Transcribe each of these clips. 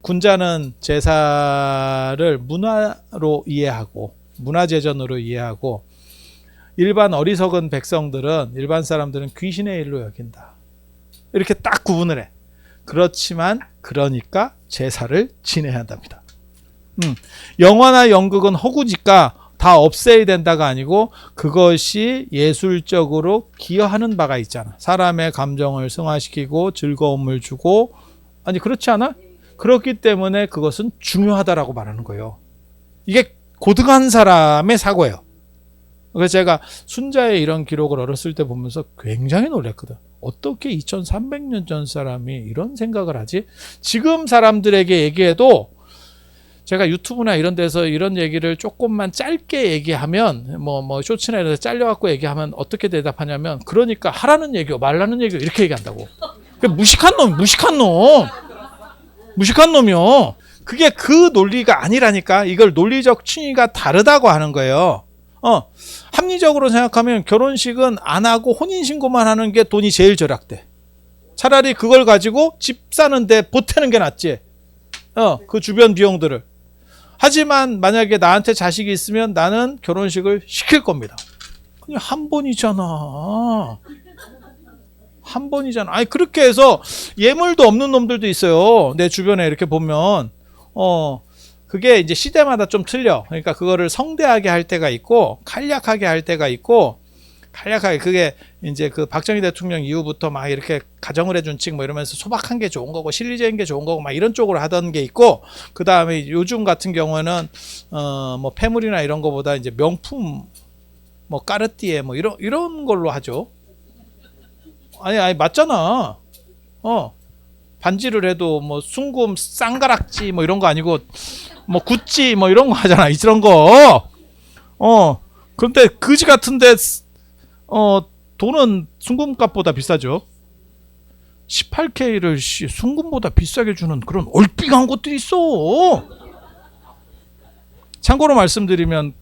군자는 제사를 문화로 이해하고 문화재전으로 이해하고 일반 어리석은 백성들은 일반 사람들은 귀신의 일로 여긴다. 이렇게 딱 구분을 해. 그렇지만 그러니까 제사를 지내야 한답니다. 영화나 연극은 허구니까 다 없애야 된다가 아니고 그것이 예술적으로 기여하는 바가 있잖아. 사람의 감정을 승화시키고 즐거움을 주고 아니 그렇지 않아? 그렇기 때문에 그것은 중요하다라고 말하는 거예요. 이게 고등한 사람의 사고예요. 그래서 제가 순자의 이런 기록을 어렸을 때 보면서 굉장히 놀랐거든. 어떻게 2300년 전 사람이 이런 생각을 하지? 지금 사람들에게 얘기해도 제가 유튜브나 이런 데서 이런 얘기를 조금만 짧게 얘기하면 뭐 쇼츠나 이런 데 잘려갖고 얘기하면 어떻게 대답하냐면 그러니까 하라는 얘기요 말라는 얘기요 이렇게 얘기한다고. 무식한 놈이요. 그게 그 논리가 아니라니까. 이걸 논리적 층위가 다르다고 하는 거예요. 합리적으로 생각하면 결혼식은 안 하고 혼인신고만 하는 게 돈이 제일 절약돼. 차라리 그걸 가지고 집 사는데 보태는 게 낫지. 그 주변 비용들을. 하지만 만약에 나한테 자식이 있으면 나는 결혼식을 시킬 겁니다. 아니 한 번이잖아. 아니 그렇게 해서 예물도 없는 놈들도 있어요. 내 주변에 이렇게 보면 그게 이제 시대마다 좀 틀려. 그러니까 그거를 성대하게 할 때가 있고 간략하게 할 때가 있고 간략하게 그게 이제 그 박정희 대통령 이후부터 막 이렇게 가정을 해준 측 뭐 이러면서 소박한 게 좋은 거고 실리적인 게 좋은 거고 막 이런 쪽으로 하던 게 있고 그 다음에 요즘 같은 경우는 뭐 폐물이나 이런 거보다 이제 명품 뭐 까르띠에 뭐 이런 걸로 하죠. 아니 맞잖아. 반지를 해도 뭐 순금 쌍가락지 뭐 이런 거 아니고 뭐 구찌 뭐 이런 거 하잖아. 이런 거. 그런데 그지 같은데 돈은 순금값보다 비싸죠. 18K를 순금보다 비싸게 주는 그런 얼삥한 것들이 있어. 참고로 말씀드리면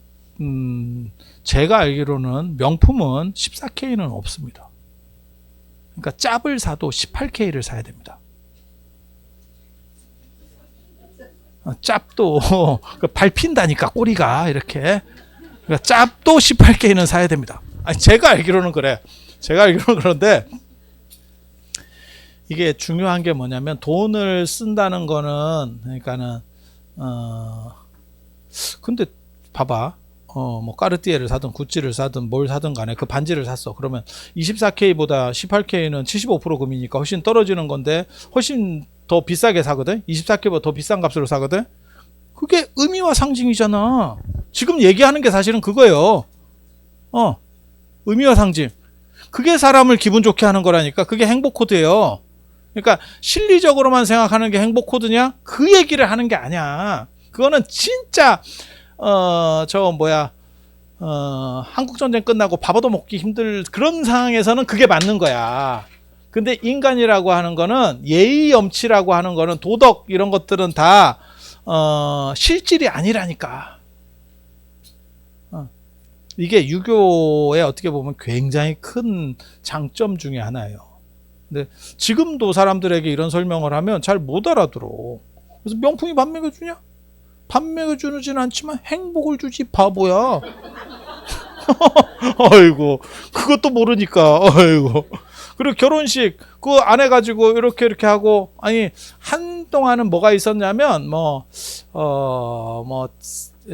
제가 알기로는 명품은 14K는 없습니다. 그러니까 짭을 사도 18K를 사야 됩니다. 짭도 밟힌다니까 꼬리가 이렇게. 그러니까 짭도 18K는 사야 됩니다. 아니, 제가 알기로는 그래. 제가 알기로는 그런데 이게 중요한 게 뭐냐면 돈을 쓴다는 거는 그러니까는 근데 봐봐. 뭐 까르띠에를 사든 구찌를 사든 뭘 사든 간에 그 반지를 샀어. 그러면 24K보다 18K는 75% 금이니까 훨씬 떨어지는 건데 훨씬 더 비싸게 사거든. 24K보다 더 비싼 값으로 사거든. 그게 의미와 상징이잖아. 지금 얘기하는 게 사실은 그거예요. 의미와 상징. 그게 사람을 기분 좋게 하는 거라니까. 그게 행복 코드예요. 그러니까 실리적으로만 생각하는 게 행복 코드냐? 그 얘기를 하는 게 아니야. 그거는 진짜 한국전쟁 끝나고 밥 얻어 먹기 힘들 그런 상황에서는 그게 맞는 거야. 근데 인간이라고 하는 거는 예의 염치라고 하는 거는 도덕 이런 것들은 다 실질이 아니라니까. 이게 유교의 어떻게 보면 굉장히 큰 장점 중에 하나예요. 근데 지금도 사람들에게 이런 설명을 하면 잘 못 알아들어. 그래서 명품이 밥 먹여주냐? 밥 먹여주지는 않지만 행복을 주지 바보야. 아이고 그것도 모르니까. 아이고. 그리고 결혼식 그 안 해가지고 이렇게 하고 아니 한동안은 뭐가 있었냐면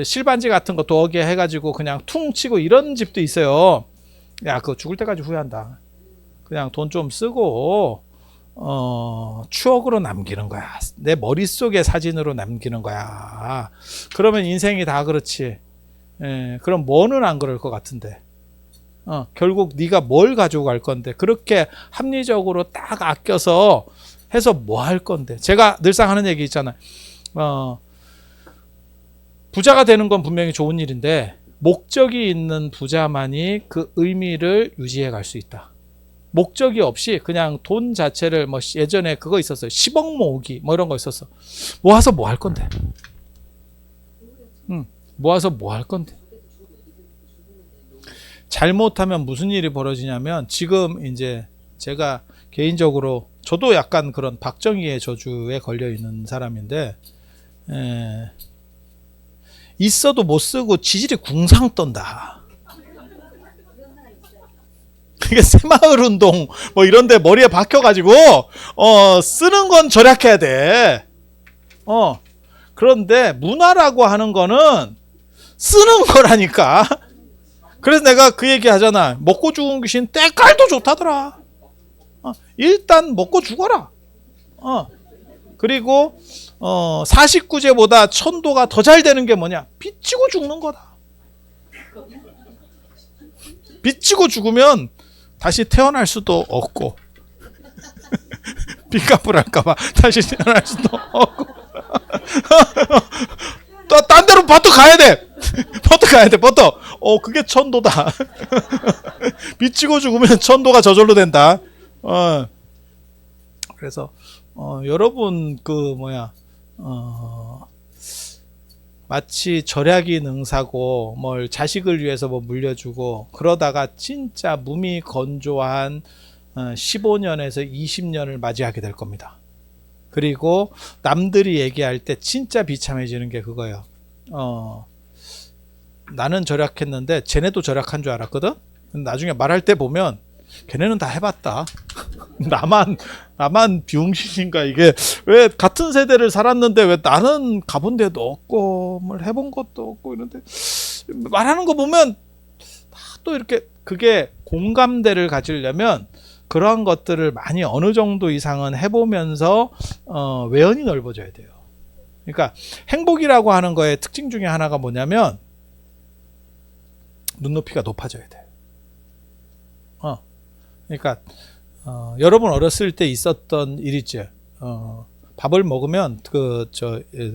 실반지 같은 거 도어게 해가지고 그냥 퉁 치고 이런 집도 있어요. 야 그거 죽을 때까지 후회한다. 그냥 돈 좀 쓰고 추억으로 남기는 거야. 내 머릿속에 사진으로 남기는 거야. 그러면 인생이 다 그렇지. 그럼 뭐는 안 그럴 것 같은데. 결국 네가 뭘 가지고 갈 건데. 그렇게 합리적으로 딱 아껴서 해서 뭐 할 건데. 제가 늘상 하는 얘기 있잖아요. 부자가 되는 건 분명히 좋은 일인데 목적이 있는 부자만이 그 의미를 유지해 갈 수 있다. 목적이 없이 그냥 돈 자체를 뭐 예전에 그거 있었어요. 10억 모으기 뭐 이런 거 있었어. 모아서 뭐 할 건데? 모아서 뭐 할 건데? 잘못하면 무슨 일이 벌어지냐면 지금 이제 제가 개인적으로 저도 약간 그런 박정희의 저주에 걸려 있는 사람인데, 있어도 못 쓰고 지질이 궁상 떤다. 그게 새마을운동 뭐 이런데 머리에 박혀가지고 쓰는 건 절약해야 돼. 그런데 문화라고 하는 거는 쓰는 거라니까. 그래서 내가 그 얘기 하잖아. 먹고 죽은 귀신 때깔도 좋다더라. 일단 먹고 죽어라. 그리고 49제보다 천도가 더 잘 되는 게 뭐냐? 빚지고 죽는 거다. 빚지고 죽으면 다시 태어날 수도 없고 빚값을 할까봐 다시 태어날 수도 없고 딴 데로 버터 가야 돼. 버터 가야 돼. 버터. 그게 천도다. 빚지고 죽으면 천도가 저절로 된다. 그래서 여러분 마치 절약이 능사고 뭘 자식을 위해서 뭐 물려주고 그러다가 진짜 몸이 건조한 15년에서 20년을 맞이하게 될 겁니다. 그리고 남들이 얘기할 때 진짜 비참해지는 게 그거예요. 나는 절약했는데 쟤네도 절약한 줄 알았거든. 나중에 말할 때 보면 걔네는 다 해봤다. 나만 비용신인가. 이게 왜 같은 세대를 살았는데 왜 나는 가본 데도 없고 뭘 해본 것도 없고 이런데 말하는 거 보면 또 이렇게 그게 공감대를 가지려면 그러한 것들을 많이 어느 정도 이상은 해보면서 외연이 넓어져야 돼요. 그러니까 행복이라고 하는 거의 특징 중에 하나가 뭐냐면 눈높이가 높아져야 돼요. 그러니까 여러분 어렸을 때 있었던 일 있죠. 밥을 먹으면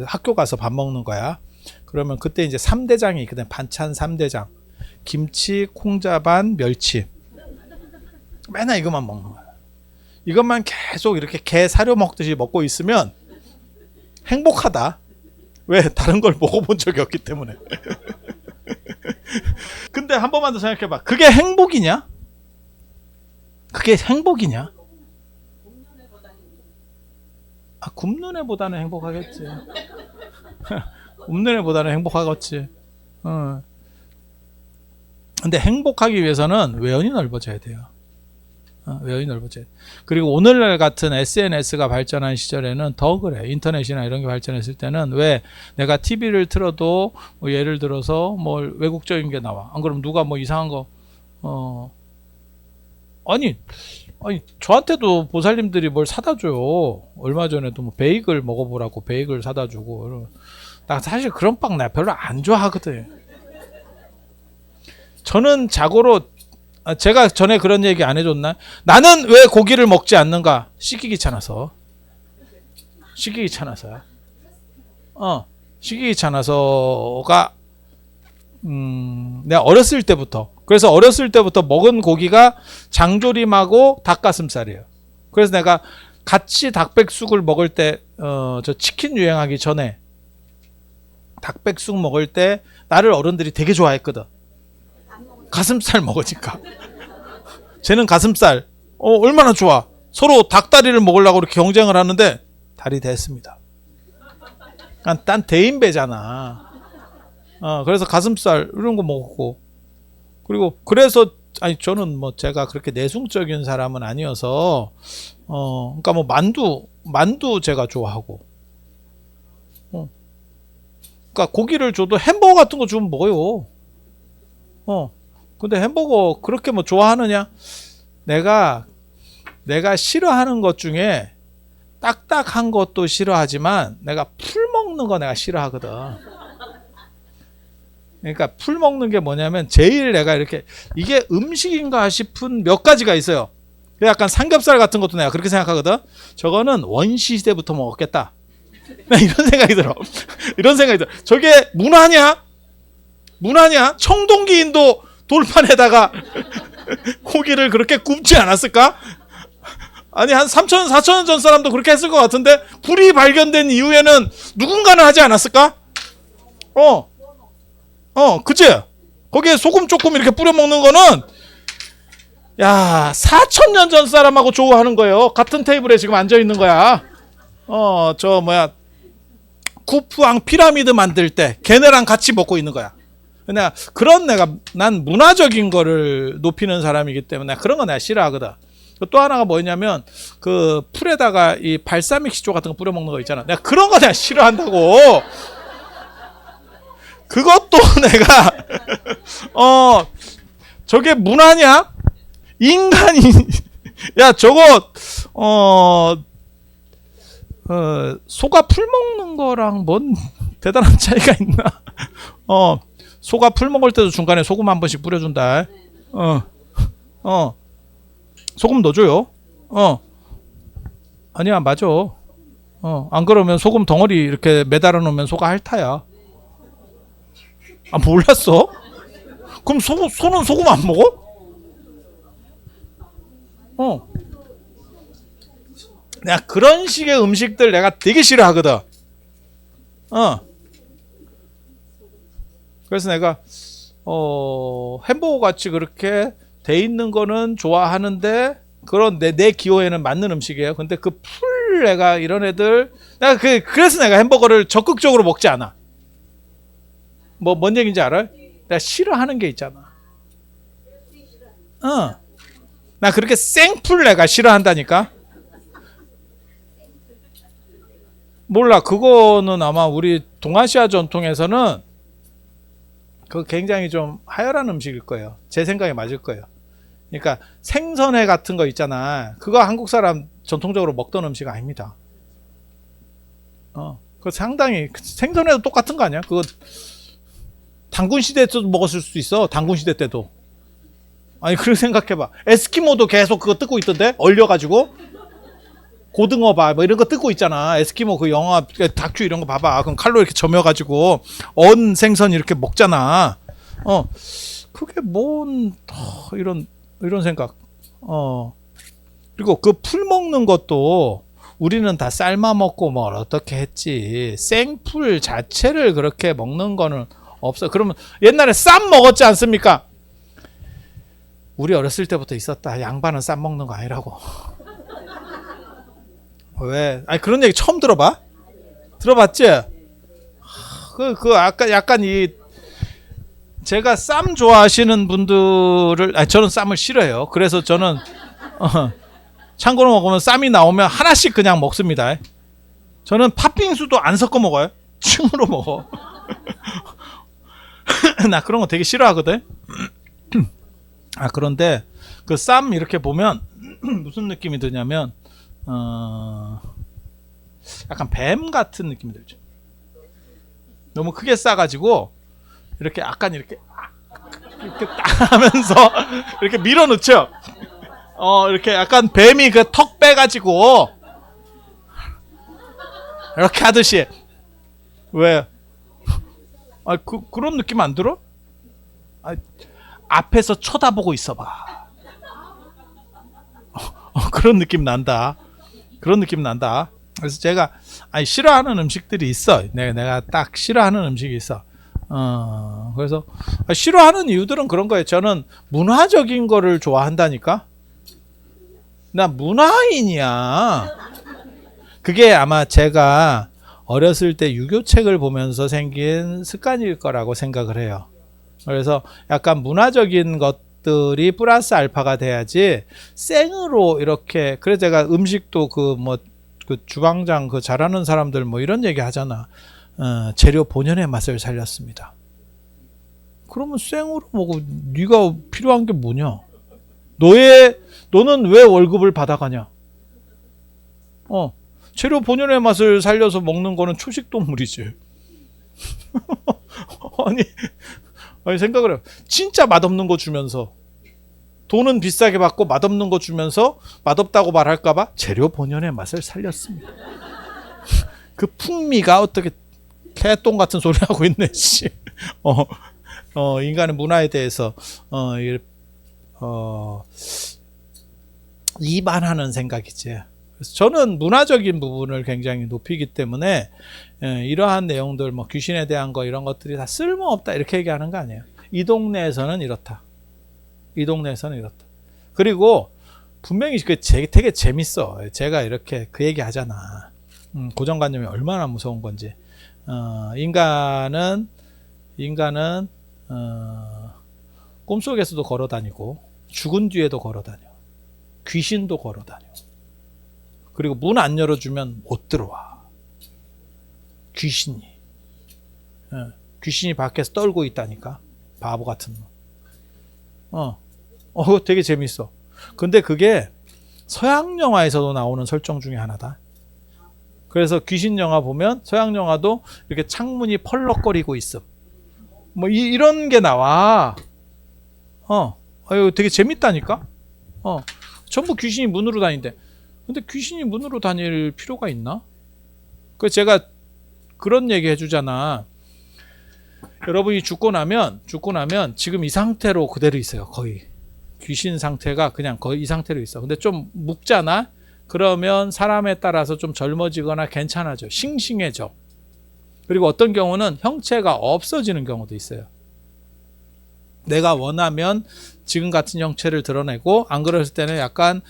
학교 가서 밥 먹는 거야. 그러면 그때 이제 3대장이 있거든. 반찬 3대장. 김치, 콩자반, 멸치. 맨날 이것만 먹는 거야. 이것만 계속 이렇게 게 사료 먹듯이 먹고 있으면 행복하다. 왜? 다른 걸 먹어본 적이 없기 때문에. 근데 한 번만 더 생각해봐. 그게 행복이냐? 그게 행복이냐? 굶는 애보다는 행복하겠지. 굶는 애보다는 행복하겠지. 근데 행복하기 위해서는 외연이 넓어져야 돼요. 외연이 넓어져야 돼. 그리고 오늘날 같은 SNS가 발전한 시절에는 더 그래. 인터넷이나 이런 게 발전했을 때는 왜 내가 TV를 틀어도 뭐 예를 들어서 뭘 외국적인 게 나와. 안 그러면 누가 뭐 이상한 거 아니 저한테도 보살님들이 뭘 사다 줘요. 얼마 전에도 뭐 베이글 먹어보라고 베이글 사다 주고. 나 사실 그런 빵 나 별로 안 좋아하거든. 저는 자고로 제가 전에 그런 얘기 안 해줬나? 나는 왜 고기를 먹지 않는가? 씻기 귀찮아서. 씻기 귀찮아서야. 씻기 귀찮아서가 내가 어렸을 때부터. 그래서 어렸을 때부터 먹은 고기가 장조림하고 닭가슴살이에요. 그래서 내가 같이 닭백숙을 먹을 때 저 치킨 유행하기 전에 닭백숙 먹을 때 나를 어른들이 되게 좋아했거든. 가슴살 먹으니까. 쟤는 가슴살. 얼마나 좋아. 서로 닭다리를 먹으려고 이렇게 경쟁을 하는데 다리 됐습니다. 난 대인배잖아. 그래서 가슴살 이런 거 먹었고. 그리고 그래서 저는 뭐 제가 그렇게 내숭적인 사람은 아니어서 그러니까 뭐 만두 제가 좋아하고. 그러니까 고기를 줘도 햄버거 같은 거 주면 먹어요. 근데 햄버거 그렇게 뭐 좋아하느냐? 내가 싫어하는 것 중에 딱딱한 것도 싫어하지만 내가 풀 먹는 거 내가 싫어하거든. 그러니까 풀 먹는 게 뭐냐면 제일 내가 이렇게 이게 음식인가 싶은 몇 가지가 있어요. 약간 삼겹살 같은 것도 내가 그렇게 생각하거든. 저거는 원시 시대부터 먹었겠다. 이런 생각이 들어. 이런 생각이 들어. 저게 문화냐? 청동기인도 돌판에다가 고기를 그렇게 굽지 않았을까? 아니 한 3,000년 4,000년 전 사람도 그렇게 했을 것 같은데 불이 발견된 이후에는 누군가는 하지 않았을까? 그치? 거기에 소금 조금 이렇게 뿌려 먹는 거는 야, 4,000년 전 사람하고 조우하는 거예요. 같은 테이블에 지금 앉아 있는 거야. 쿠프왕 피라미드 만들 때 걔네랑 같이 먹고 있는 거야. 난 문화적인 거를 높이는 사람이기 때문에 그런 거 내가 싫어하거든. 또 하나가 뭐냐면 그 풀에다가 이 발사믹 식초 같은 거 뿌려 먹는 거 있잖아. 내가 그런 거 내가 싫어한다고. 그것도 내가 저게 문화냐? 인간이 야 저거 소가 풀 먹는 거랑 뭔 대단한 차이가 있나? 소가 풀 먹을 때도 중간에 소금 한 번씩 뿌려준다. 소금 넣어줘요. 아니야, 맞아. 안 그러면 소금 덩어리 이렇게 매달아 놓으면 소가 핥아야. 아, 몰랐어? 그럼 소는 소금 안 먹어? 내가 그런 식의 음식들 내가 되게 싫어하거든. 그래서 내가 햄버거 같이 그렇게 돼 있는 거는 좋아하는데 그런 내 기호에는 맞는 음식이에요. 근데 그 풀 내가 이런 애들 내가 그래서 내가 햄버거를 적극적으로 먹지 않아. 뭔 얘기인지 알아요? 내가 싫어하는 게 있잖아. 나 그렇게 생풀 내가 싫어한다니까. 몰라, 그거는 아마 우리 동아시아 전통에서는 그 굉장히 좀 하열한 음식일 거예요. 제 생각에 맞을 거예요. 그러니까 생선회 같은 거 있잖아. 그거 한국 사람 전통적으로 먹던 음식 아닙니다. 그거 상당히 생선회도 똑같은 거 아니야? 그거 단군 시대 때도 먹었을 수도 있어. 단군 시대 때도. 아니, 그렇게 생각해봐. 에스키모도 계속 그거 뜯고 있던데? 얼려가지고. 고등어 봐, 뭐 이런 거 뜯고 있잖아. 에스키모 그 영화, 다큐 이런 거 봐봐. 그럼 칼로 이렇게 점여가지고 언 생선 이렇게 먹잖아. 그게 뭔 이런 생각. 그리고 그 풀 먹는 것도 우리는 다 삶아 먹고 뭘 어떻게 했지. 생풀 자체를 그렇게 먹는 거는 없어. 그러면 옛날에 쌈 먹었지 않습니까? 우리 어렸을 때부터 있었다. 양반은 쌈 먹는 거 아니라고. 왜? 아니, 그런 얘기 처음 들어봐? 들어봤지? 아까 약간 제가 쌈 좋아하시는 분들을, 저는 쌈을 싫어해요. 그래서 저는, 참고로 먹으면 쌈이 나오면 하나씩 그냥 먹습니다. 저는 팥빙수도 안 섞어 먹어요. 층으로 먹어. 나 그런 거 되게 싫어하거든. 그런데 그 쌈 이렇게 보면 무슨 느낌이 드냐면, 약간 뱀 같은 느낌이 들죠. 너무 크게 싸가지고 이렇게 약간 이렇게 딱 하면서 이렇게 밀어넣죠. 이렇게 약간 뱀이 그 턱 빼가지고 이렇게 하듯이. 왜? 그런 느낌 안 들어? 앞에서 쳐다보고 있어봐. 그런 느낌 난다. 그런 느낌 난다. 그래서 제가 싫어하는 음식들이 있어. 내가 딱 싫어하는 음식이 있어. 그래서 싫어하는 이유들은 그런 거예요. 저는 문화적인 거를 좋아한다니까. 나 문화인이야. 그게 아마 제가 어렸을 때 유교책을 보면서 생긴 습관일 거라고 생각을 해요. 그래서 약간 문화적인 것들이 플러스 알파가 돼야지 생으로 이렇게. 그래서 제가 음식도 그 주방장 잘하는 사람들 이런 얘기 하잖아. 재료 본연의 맛을 살렸습니다. 그러면 생으로 먹어. 네가 필요한 게 뭐냐? 너는 왜 월급을 받아가냐? 재료 본연의 맛을 살려서 먹는 거는 초식 동물이지. 아니 생각을 해. 진짜 맛없는 거 주면서 돈은 비싸게 받고 맛없는 거 주면서 맛없다고 말할까봐 재료 본연의 맛을 살렸습니다. 그 풍미가 어떻게 개똥 같은 소리 하고 있네, 씨. 인간의 문화에 대해서 이반하는 생각이지. 그래서 저는 문화적인 부분을 굉장히 높이기 때문에 이러한 내용들, 귀신에 대한 거 이런 것들이 다 쓸모없다 이렇게 얘기하는 거 아니에요. 이 동네에서는 이렇다. 이 동네에서는 이렇다. 그리고 분명히 되게 재밌어. 제가 이렇게 그 얘기 하잖아. 고정관념이 얼마나 무서운 건지. 인간은 꿈속에서도 걸어다니고 죽은 뒤에도 걸어다녀. 귀신도 걸어다녀. 그리고 문 안 열어주면 못 들어와. 귀신이. 귀신이 밖에서 떨고 있다니까. 바보 같은 놈. 되게 재밌어. 근데 그게 서양 영화에서도 나오는 설정 중에 하나다. 그래서 귀신 영화 보면 서양 영화도 이렇게 창문이 펄럭거리고 있음. 뭐 이런 게 나와. 되게 재밌다니까. 전부 귀신이 문으로 다닌대. 근데 귀신이 문으로 다닐 필요가 있나? 그래서 제가 그런 얘기 해주잖아. 여러분이 죽고 나면 지금 이 상태로 그대로 있어요. 거의 귀신 상태가 그냥 거의 이 상태로 있어. 근데 좀 묵잖아. 그러면 사람에 따라서 좀 젊어지거나 괜찮아져. 싱싱해져. 그리고 어떤 경우는 형체가 없어지는 경우도 있어요. 내가 원하면 지금 같은 형체를 드러내고, 안 그랬을 때는 약간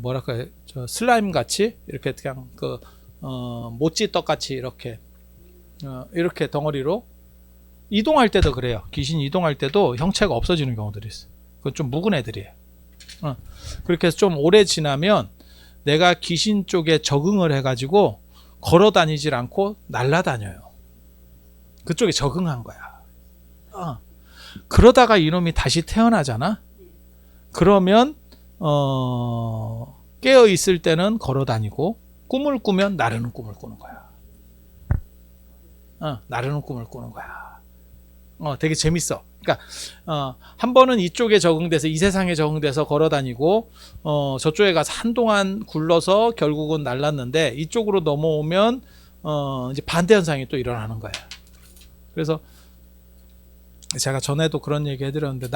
뭐랄까, 슬라임 같이 이렇게 그냥 모찌떡 같이 이렇게 덩어리로 이동할 때도 그래요. 귀신 이동할 때도 형체가 없어지는 경우들이 있어요. 그건 좀 묵은 애들이에요. 그렇게 해서 좀 오래 지나면 내가 귀신 쪽에 적응을 해가지고 걸어 다니질 않고 날아다녀요. 그쪽에 적응한 거야. 그러다가 이놈이 다시 태어나잖아. 그러면 깨어 있을 때는 걸어 다니고, 꿈을 꾸면 나르는 꿈을 꾸는 거야. 나르는 꿈을 꾸는 거야. 되게 재밌어. 그러니까 한 번은 이쪽에 적응돼서, 이 세상에 적응돼서 걸어 다니고, 저쪽에 가서 한동안 굴러서 결국은 날랐는데, 이쪽으로 넘어오면 이제 반대 현상이 또 일어나는 거야. 그래서 제가 전에도 그런 얘기 해드렸는데,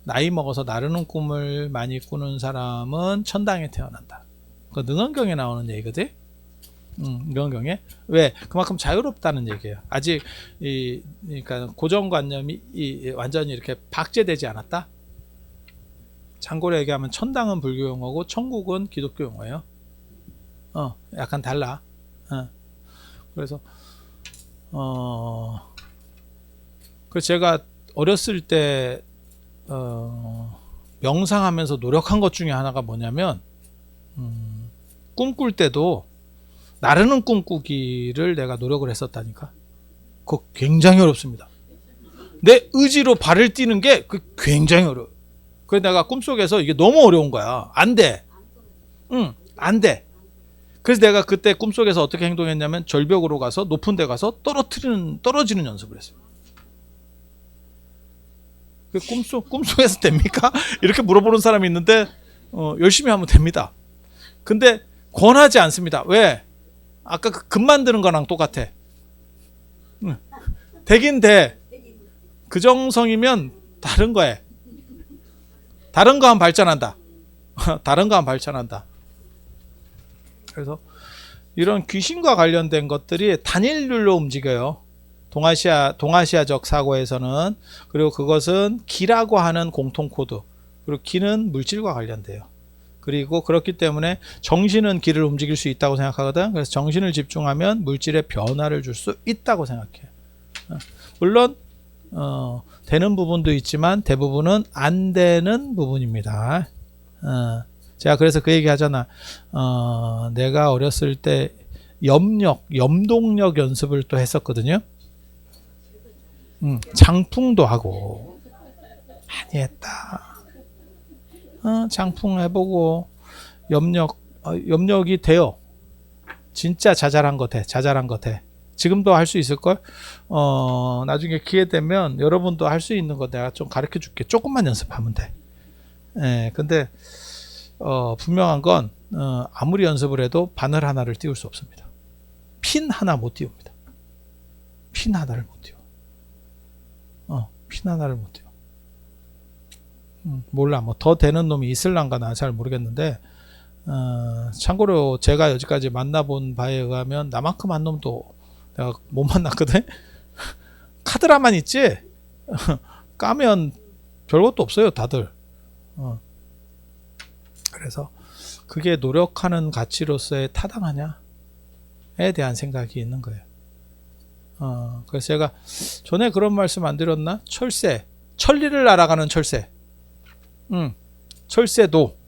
나이 먹어서 나르는 꿈을 많이 꾸는 사람은 천당에 태어난다. 그 능언경에 나오는 얘기거든. 능언경에. 왜? 그만큼 자유롭다는 얘기예요. 아직 그러니까 고정관념이 완전히 이렇게 박제되지 않았다. 참고로 얘기하면 천당은 불교 용어고 천국은 기독교 용어예요. 약간 달라. 그래서 제가 어렸을 때 명상하면서 노력한 것 중에 하나가 뭐냐면, 꿈꿀 때도 나르는 꿈 꾸기를 내가 노력을 했었다니까. 그거 굉장히 어렵습니다. 내 의지로 발을 띄는 게 굉장히 어려워. 그래서 내가 꿈속에서 이게 너무 어려운 거야. 안 돼. 안 돼. 그래서 내가 그때 꿈속에서 어떻게 행동했냐면, 절벽으로 가서 높은 데 가서 떨어지는 연습을 했어요. 꿈속에서 됩니까? 이렇게 물어보는 사람이 있는데, 열심히 하면 됩니다. 근데 권하지 않습니다. 왜? 아까 그 금 만드는 거랑 똑같아. 되긴 돼. 그 정성이면 다른 거에. 다른 거 하면 발전한다. 다른 거 하면 발전한다. 그래서 이런 귀신과 관련된 것들이 단일률로 움직여요. 동아시아적 사고에서는. 그리고 그것은 기라고 하는 공통 코드. 그리고 기는 물질과 관련돼요. 그리고 그렇기 때문에 정신은 기를 움직일 수 있다고 생각하거든. 그래서 정신을 집중하면 물질에 변화를 줄 수 있다고 생각해요. 물론 되는 부분도 있지만 대부분은 안 되는 부분입니다. 제가 그래서 그 얘기 하잖아. 내가 어렸을 때 염동력 연습을 또 했었거든요. 장풍도 하고 많이 했다. 장풍 해보고 염력이 돼요. 진짜 자잘한 것 해. 지금도 할 수 있을걸? 나중에 기회 되면 여러분도 할 수 있는 거 내가 좀 가르쳐 줄게. 조금만 연습하면 돼. 근데 분명한 건 아무리 연습을 해도 바늘 하나를 띄울 수 없습니다. 핀 하나 못 띄웁니다. 핀 하나를 못 띄워. 핀 하나를 못 띄워. 몰라. 뭐 더 되는 놈이 있을란가 나 잘 모르겠는데, 참고로 제가 여지까지 만나본 바에 의하면 나만큼 한 놈도 내가 못 만났거든. 카드라만 있지 까면 별것도 없어요, 다들. 그래서 그게 노력하는 가치로서의 타당하냐에 대한 생각이 있는 거예요. 그래서 제가 전에 그런 말씀 안 드렸나? 철새, 천리를 날아가는 철새. 철새도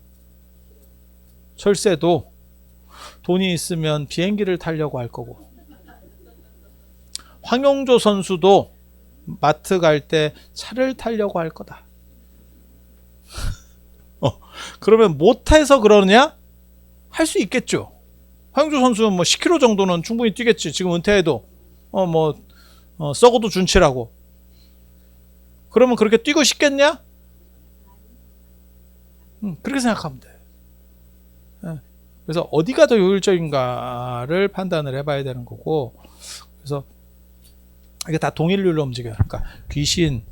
돈이 있으면 비행기를 타려고 할 거고, 황용조 선수도 마트 갈 때 차를 타려고 할 거다. 그러면 못해서 그러냐? 할 수 있겠죠. 황용조 선수는 뭐 10km 정도는 충분히 뛰겠지. 지금 은퇴해도 썩어도 준치라고. 그러면 그렇게 뛰고 싶겠냐? 그렇게 생각하면 돼. 그래서 어디가 더 효율적인가를 판단을 해봐야 되는 거고, 그래서 이게 다 동일률로 움직여요. 그러니까 귀신,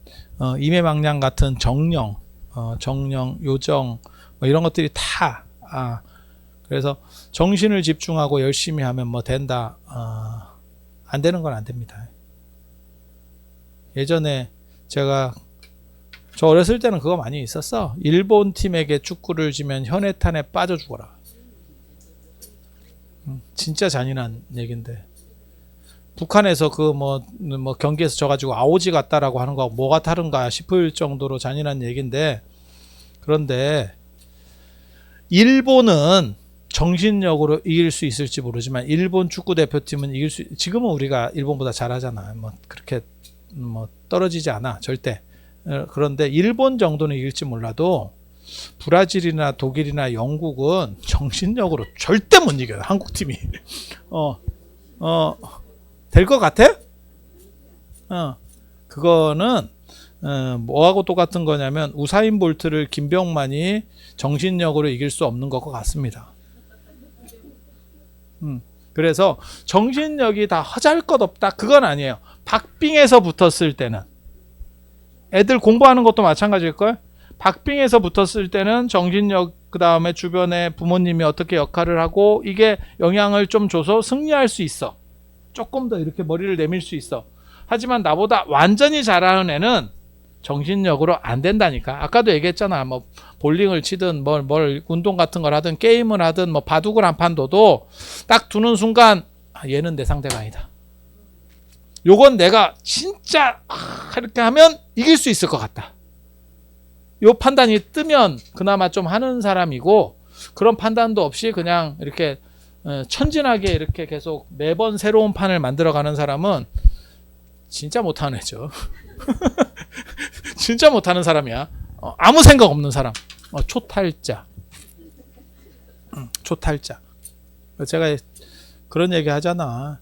임해망량 같은 정령, 요정 뭐 이런 것들이 다 그래서 정신을 집중하고 열심히 하면 뭐 된다. 안 되는 건 안 됩니다. 예전에 저 어렸을 때는 그거 많이 있었어. 일본 팀에게 축구를 지면 현해탄에 빠져 죽어라. 진짜 잔인한 얘긴데, 북한에서 그 뭐 경기에서 져가지고 아오지 같다라고 하는 거 뭐가 다른가 싶을 정도로 잔인한 얘긴데, 그런데 일본은 정신력으로 이길 수 있을지 모르지만 일본 축구 대표팀은 지금은 우리가 일본보다 잘하잖아. 뭐 그렇게 떨어지지 않아 절대. 그런데 일본 정도는 이길지 몰라도 브라질이나 독일이나 영국은 정신력으로 절대 못 이겨요. 한국 팀이. 될 것 같아? 그거는 뭐하고 똑같은 거냐면 우사인 볼트를 김병만이 정신력으로 이길 수 없는 것 같습니다. 그래서 정신력이 다 허잘것없다 그건 아니에요. 박빙에서 붙었을 때는, 애들 공부하는 것도 마찬가지일걸. 박빙에서 붙었을 때는 정신력, 그 다음에 주변에 부모님이 어떻게 역할을 하고 이게 영향을 좀 줘서 승리할 수 있어. 조금 더 이렇게 머리를 내밀 수 있어. 하지만 나보다 완전히 잘하는 애는 정신력으로 안 된다니까. 아까도 얘기했잖아. 뭐 볼링을 치든 뭘 운동 같은 걸 하든 게임을 하든 뭐 바둑을 한 판 둬도 딱 두는 순간 얘는 내 상대가 아니다. 요건 내가 진짜 이렇게 하면 이길 수 있을 것 같다. 요 판단이 뜨면 그나마 좀 하는 사람이고, 그런 판단도 없이 그냥 이렇게 천진하게 이렇게 계속 매번 새로운 판을 만들어가는 사람은 진짜 못하는 애죠. 진짜 못하는 사람이야. 아무 생각 없는 사람. 초탈자. 초탈자. 제가 그런 얘기 하잖아.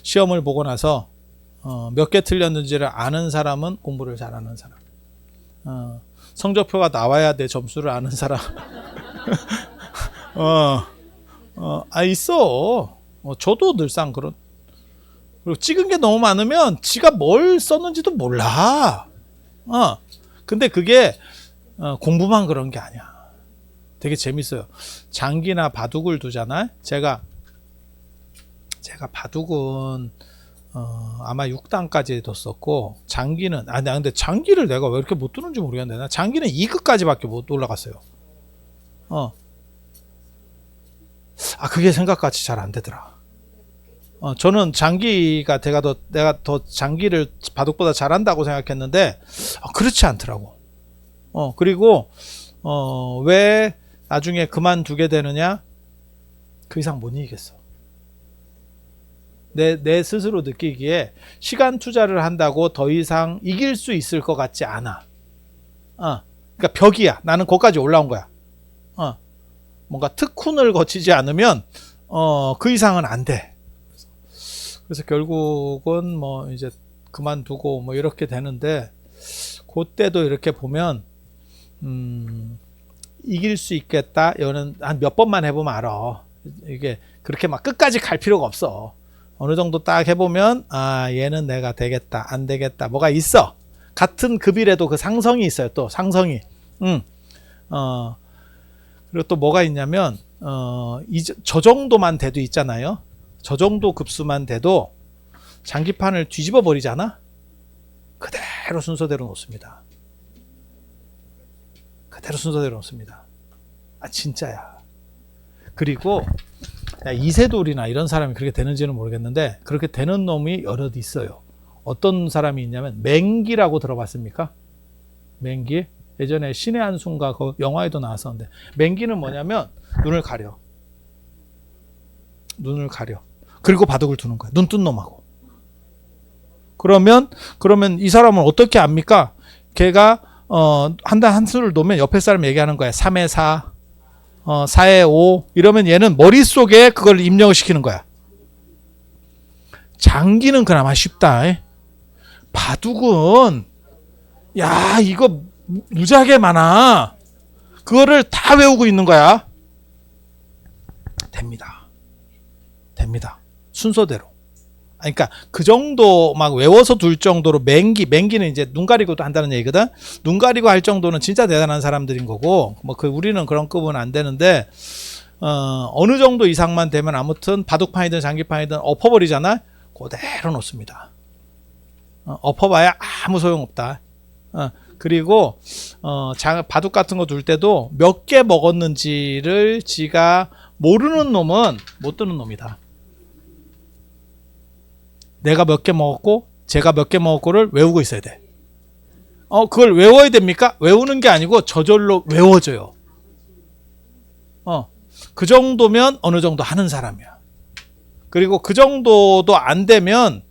시험을 보고 나서 몇 개 틀렸는지를 아는 사람은 공부를 잘하는 사람. 성적표가 나와야 돼 점수를 아는 사람. 있어. 저도 늘상 그런. 그리고 찍은 게 너무 많으면 지가 뭘 썼는지도 몰라. 근데 그게 공부만 그런 게 아니야. 되게 재밌어요. 장기나 바둑을 두잖아. 제가 바둑은 아마 6단까지 뒀었고, 장기는 근데 장기를 내가 왜 이렇게 못 두는지 모르겠는데, 나 장기는 2급까지밖에 못 올라갔어요. 그게 생각같이 잘 안 되더라. 저는 장기가 내가 더 장기를 바둑보다 잘한다고 생각했는데 그렇지 않더라고. 그리고 왜 나중에 그만두게 되느냐? 그 이상 못 이기겠어. 내 스스로 느끼기에 시간 투자를 한다고 더 이상 이길 수 있을 것 같지 않아. 그러니까 벽이야. 나는 거기까지 올라온 거야. 뭔가 특훈을 거치지 않으면 그 이상은 안 돼. 그래서 결국은 뭐 이제 그만두고 뭐 이렇게 되는데, 그때도 이렇게 보면 이길 수 있겠다. 이거는 한 몇 번만 해보면 알아. 이게 그렇게 막 끝까지 갈 필요가 없어. 어느 정도 딱 해보면 얘는 내가 되겠다 안 되겠다 뭐가 있어. 같은 급이라도 그 상성이 있어요. 또 상성이. 그리고 또 뭐가 있냐면 저 정도만 돼도 있잖아요. 저 정도 급수만 돼도 장기판을 뒤집어 버리잖아. 그대로 순서대로 놓습니다. 순서대로 놓습니다. 아, 진짜야. 그리고 이세돌이나 이런 사람이 그렇게 되는지는 모르겠는데 그렇게 되는 놈이 여럿 있어요. 어떤 사람이 있냐면 맹기라고 들어봤습니까? 맹기? 예전에 신의 한숨과 그 영화에도 나왔었는데 맹기는 뭐냐면 눈을 가려. 눈을 가려. 그리고 바둑을 두는 거야. 눈 뜬 놈하고. 그러면 이 사람은 어떻게 압니까? 걔가 한 수를 놓으면 옆에 사람 얘기하는 거야. 3에 4, 4에 5 이러면 얘는 머릿속에 그걸 입력을 시키는 거야. 장기는 그나마 쉽다. 바둑은 야 이거 무지하게 많아. 그거를 다 외우고 있는 거야. 됩니다. 순서대로. 그러니까 그 정도 막 외워서 둘 정도로 맹기는 이제 눈 가리고도 한다는 얘기거든. 눈 가리고 할 정도는 진짜 대단한 사람들인 거고, 뭐 우리는 그런 급은 안 되는데 어느 정도 이상만 되면 아무튼 바둑판이든 장기판이든 엎어버리잖아. 그대로 놓습니다. 엎어봐야 아무 소용없다. 그리고 바둑 같은 거 둘 때도 몇 개 먹었는지를 지가 모르는 놈은 못 드는 놈이다. 내가 몇 개 먹었고 제가 몇 개 먹었고를 외우고 있어야 돼. 그걸 외워야 됩니까? 외우는 게 아니고 저절로 외워져요. 그 정도면 어느 정도 하는 사람이야. 그리고 그 정도도 안 되면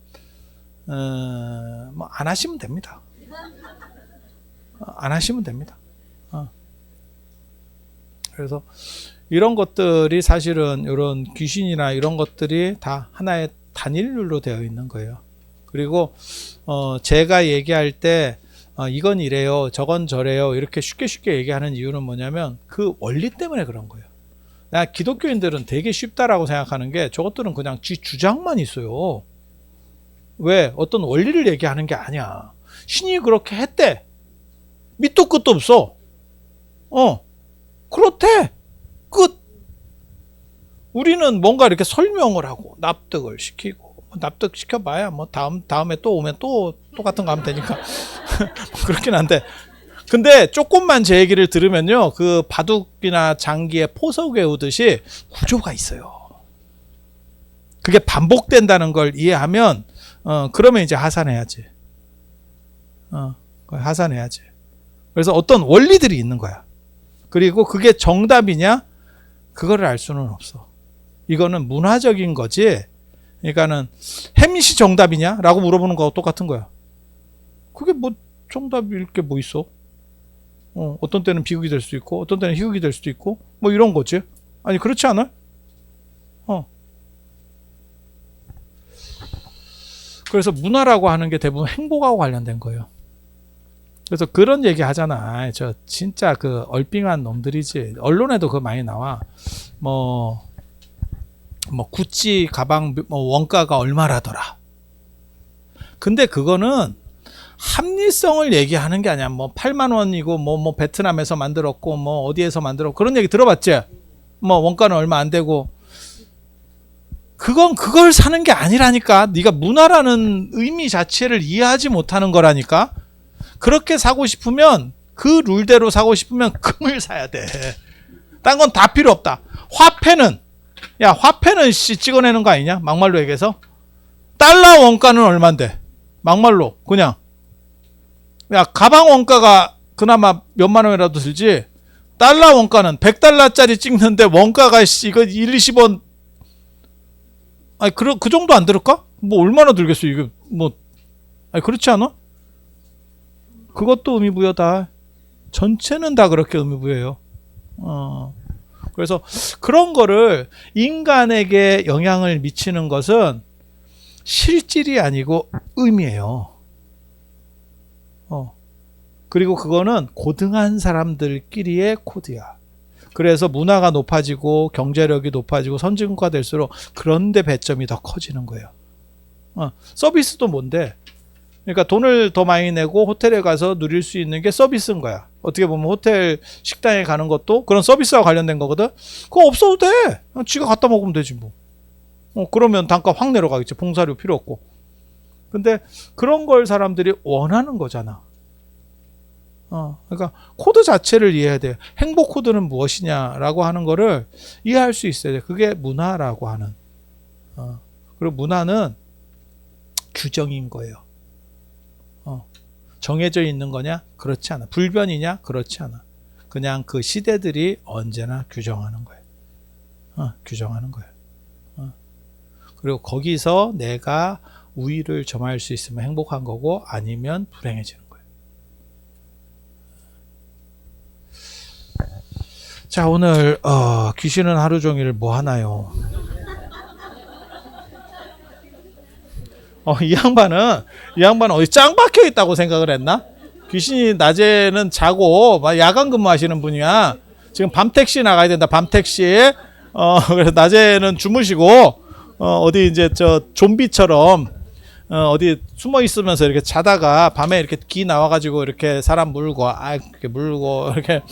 뭐 안 하시면 됩니다. 안 하시면 됩니다. 그래서 이런 것들이 사실은 이런 귀신이나 이런 것들이 다 하나의 단일률로 되어 있는 거예요. 그리고 제가 얘기할 때 이건 이래요, 저건 저래요 이렇게 쉽게 얘기하는 이유는 뭐냐면 그 원리 때문에 그런 거예요. 나 기독교인들은 되게 쉽다라고 생각하는 게 저것들은 그냥 지 주장만 있어요. 왜? 어떤 원리를 얘기하는 게 아니야. 신이 그렇게 했대. 밑도 끝도 없어. 그렇대. 끝. 우리는 뭔가 이렇게 설명을 하고 납득을 시키고 납득 시켜봐야 뭐 다음에 또 오면 또 똑같은 거 하면 되니까 그렇긴 한데, 근데 조금만 제 얘기를 들으면요 그 바둑이나 장기에 포석 외우듯이 구조가 있어요. 그게 반복된다는 걸 이해하면 그러면 이제 하산해야지. 하산해야지. 그래서 어떤 원리들이 있는 거야. 그리고 그게 정답이냐? 그거를 알 수는 없어. 이거는 문화적인 거지. 그러니까는 햄릿이 정답이냐? 라고 물어보는 거하고 똑같은 거야. 그게 뭐 정답일 게 뭐 있어? 어떤 때는 비극이 될 수도 있고 어떤 때는 희극이 될 수도 있고 뭐 이런 거지. 아니 그렇지 않아? 그래서 문화라고 하는 게 대부분 행복하고 관련된 거예요. 그래서 그런 얘기 하잖아. 저 진짜 그 얼빙한 놈들이지. 언론에도 그거 많이 나와. 뭐 구찌 가방 원가가 얼마라더라. 근데 그거는 합리성을 얘기하는 게 아니야. 뭐 8만 원이고 뭐 베트남에서 만들었고 뭐 어디에서 만들었고 그런 얘기 들어봤지? 뭐 원가는 얼마 안 되고. 그걸 사는 게 아니라니까. 네가 문화라는 의미 자체를 이해하지 못하는 거라니까. 그렇게 사고 싶으면 그 룰대로 사고 싶으면 금을 사야 돼. 딴 건 다 필요 없다. 화폐는 찍어내는 거 아니냐? 막말로 얘기해서. 달러 원가는 얼만데? 막말로 그냥. 야, 가방 원가가 그나마 몇만 원이라도 들지. 달러 원가는 100달러짜리 찍는데 원가가 이거 1, 20원. 아니 그 정도 안 들을까? 뭐 얼마나 들겠어 이게 뭐. 아니 그렇지 않아? 그것도 의미부여다. 전체는 다 그렇게 의미부여요. 그래서 그런 거를 인간에게 영향을 미치는 것은 실질이 아니고 의미예요. 그리고 그거는 고등한 사람들끼리의 코드야. 그래서 문화가 높아지고 경제력이 높아지고 선진국가 될수록 그런데 배점이 더 커지는 거예요. 서비스도 뭔데? 그러니까 돈을 더 많이 내고 호텔에 가서 누릴 수 있는 게 서비스인 거야. 어떻게 보면 호텔 식당에 가는 것도 그런 서비스와 관련된 거거든. 그거 없어도 돼. 그냥 지가 갖다 먹으면 되지 뭐. 그러면 단가 확 내려가겠지. 봉사료 필요 없고. 근데 그런 걸 사람들이 원하는 거잖아. 그러니까 코드 자체를 이해해야 돼요. 행복 코드는 무엇이냐라고 하는 거를 이해할 수 있어야 돼요. 그게 문화라고 하는. 그리고 문화는 규정인 거예요. 정해져 있는 거냐? 그렇지 않아. 불변이냐? 그렇지 않아. 그냥 그 시대들이 언제나 규정하는 거예요. 규정하는 거예요. 그리고 거기서 내가 우위를 점할 수 있으면 행복한 거고 아니면 불행해지는 거예요. 자, 오늘 귀신은 하루 종일 뭐 하나요? 이 양반은 어디 짱 박혀 있다고 생각을 했나? 귀신이 낮에는 자고 막 야간 근무하시는 분이야. 지금 밤 택시 나가야 된다. 밤 택시. 그래서 낮에는 주무시고 어디 이제 저 좀비처럼 어디 숨어 있으면서 이렇게 자다가 밤에 이렇게 기 나와가지고 이렇게 사람 물고 이렇게 물고 이렇게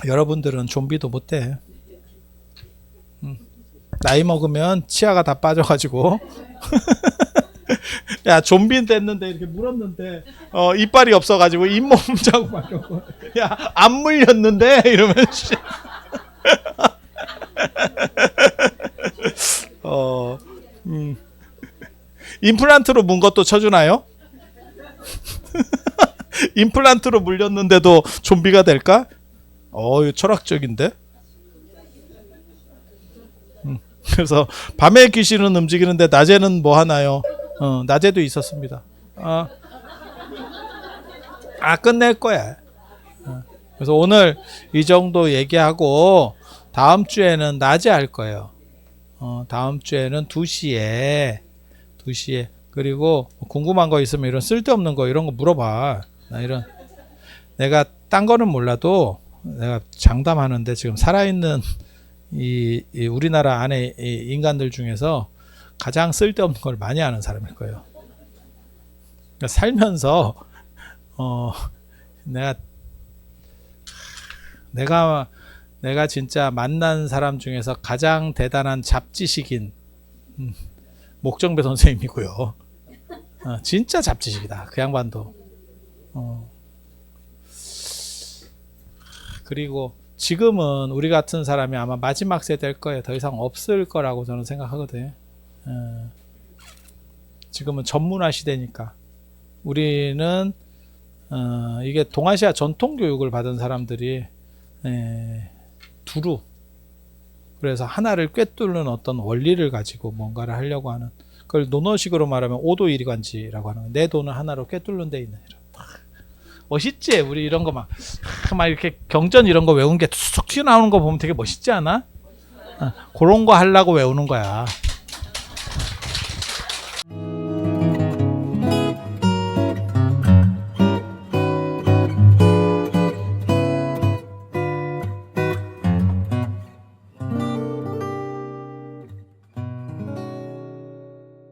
여러분들은 좀비도 못 돼. 나이 먹으면 치아가 다 빠져가지고 야 좀비 됐는데 이렇게 물었는데 이빨이 없어가지고 잇몸 자국 바뀌었고 야 안 물렸는데 이러면 임플란트로 문 것도 쳐주나요? 임플란트로 물렸는데도 좀비가 될까? 이거 철학적인데? 그래서 밤에 귀신은 움직이는데 낮에는 뭐 하나요? 낮에도 있었습니다. 끝낼 거야. 그래서 오늘 이 정도 얘기하고 다음 주에는 낮에 할 거예요. 다음 주에는 2시에 그리고 궁금한 거 있으면 이런 쓸데없는 거 이런 거 물어봐. 내가 딴 거는 몰라도 내가 장담하는데 지금 살아있는 이 우리나라 안에 이 인간들 중에서 가장 쓸데없는 걸 많이 아는 사람일 거예요. 그러니까 살면서 내가 진짜 만난 사람 중에서 가장 대단한 잡지식인 목정배 선생님이고요. 진짜 잡지식이다. 그 양반도. 그리고 지금은 우리 같은 사람이 아마 마지막 세대일 거예요. 더 이상 없을 거라고 저는 생각하거든요. 지금은 전문화 시대니까. 우리는 이게 동아시아 전통 교육을 받은 사람들이 두루 그래서 하나를 꿰뚫는 어떤 원리를 가지고 뭔가를 하려고 하는 그걸 논어식으로 말하면 오도일관지라고 하는 거예요. 내 돈을 하나로 꿰뚫는 데 있는 이런. 멋있지? 우리 이런 거 막 이렇게 경전 이런 거 외운 게 툭툭 튀어나오는 거 보면 되게 멋있지 않아? 그런 거 하려고 외우는 거야.